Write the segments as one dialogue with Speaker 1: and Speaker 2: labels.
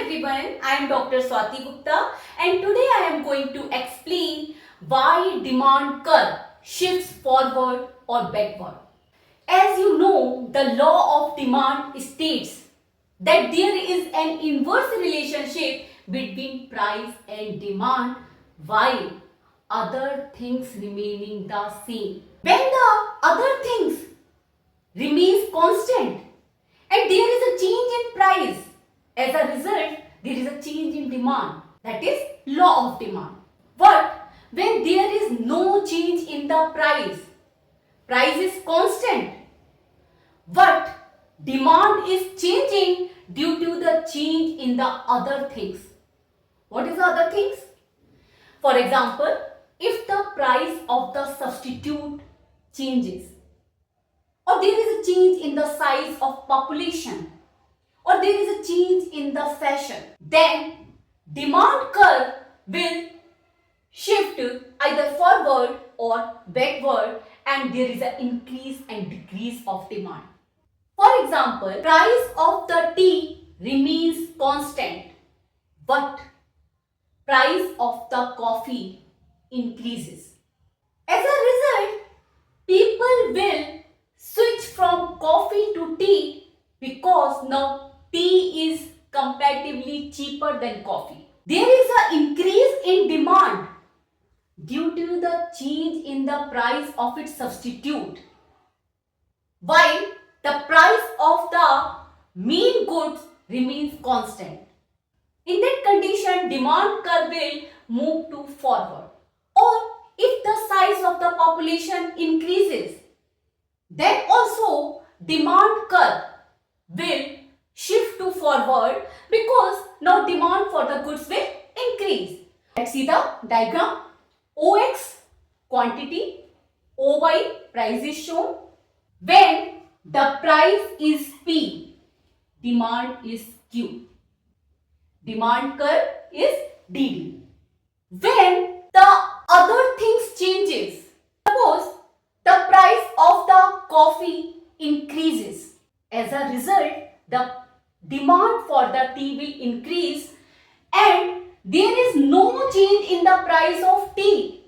Speaker 1: everyone, I am Dr. Swati Gupta and today I am going to explain why demand curve shifts forward or backward. As you know, the law of demand states that there is an inverse relationship between price and demand while other things remaining the same. When the other things remains constant and there is a change in price, as a result, there is a change in demand. That is law of demand. But when there is no change in the price is constant, but demand is changing due to the change in the other things. What is the other things? For example, if the price of the substitute changes, or there is a change in the size of population, or there is a change in the fashion, then demand curve will shift either forward or backward and there is an increase and decrease of demand. For example, price of the tea remains constant but price of the coffee increases. As a result, people will switch from coffee to tea because now tea is comparatively cheaper than coffee. There is an increase in demand due to the change in the price of its substitute, while the price of the main goods remains constant. In that condition, demand curve will move to forward. Or if the size of the population increases, then also demand curve will shift to forward because now demand for the goods will increase. Let's see the diagram. OX quantity, OY price is shown. When the price is P, demand is Q. Demand curve is DD. When the other things changes, suppose the price of the coffee increases. As a result, the demand for the tea will increase and there is no change in the price of tea.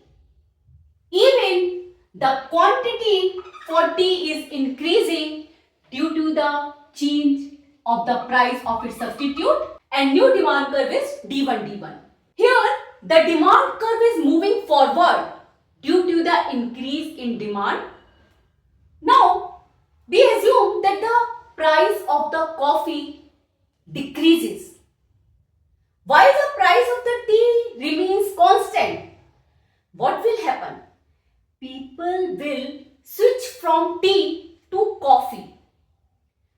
Speaker 1: Even the quantity for tea is increasing due to the change of the price of its substitute and new demand curve is D1, D1. Here, the demand curve is moving forward due to the increase in demand. Now, we assume that the price of the coffee decreases while the price of the tea remains constant. What will happen? People will switch from tea to coffee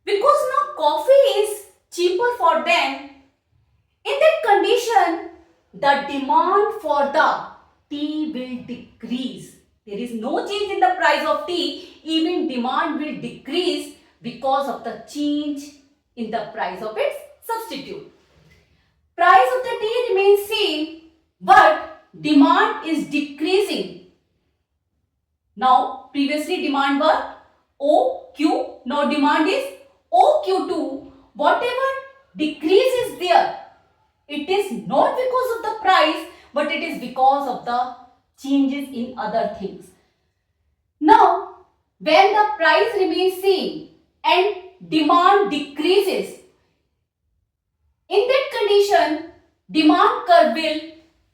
Speaker 1: because now coffee is cheaper for them. In that condition, the demand for the tea will decrease. There is no change in the price of tea, even demand will decrease because of the change in the price of its substitute. Price of the tea remains same, but demand is decreasing. Now, previously demand was OQ, now demand is OQ2. Whatever decrease is there, it is not because of the price, but it is because of the changes in other things. Now, when the price remains same and demand decreases, in that condition, demand curve will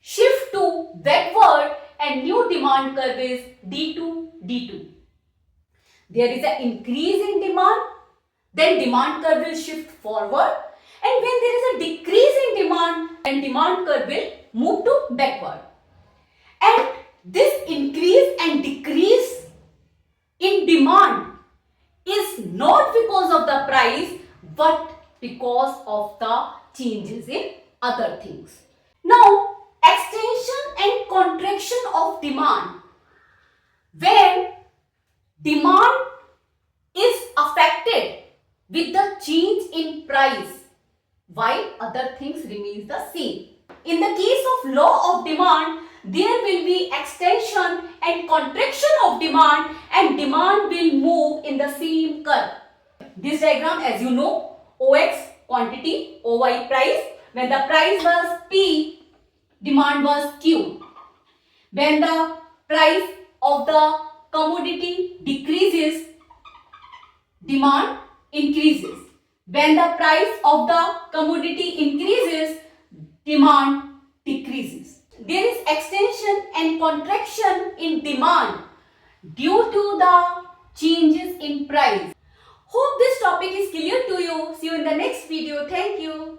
Speaker 1: shift to backward and new demand curve is D2, D2. There is an increase in demand, then demand curve will shift forward, and when there is a decrease in demand, then demand curve will move to backward. And this increase and decrease in demand is not because of the price, but because of the changes in other things. Now, extension and contraction of demand. When demand is affected with the change in price while other things remains the same. In the case of law of demand, there will be extension and contraction of demand and demand will move in the same curve. This diagram, as you know, OX quantity, OY price, When the price was P, demand was Q. When the price of the commodity decreases, demand increases. When the price of the commodity increases, demand decreases. There is extension and contraction in demand due to the changes in price. Hope this topic is clear to you. See you in the next video. Thank you.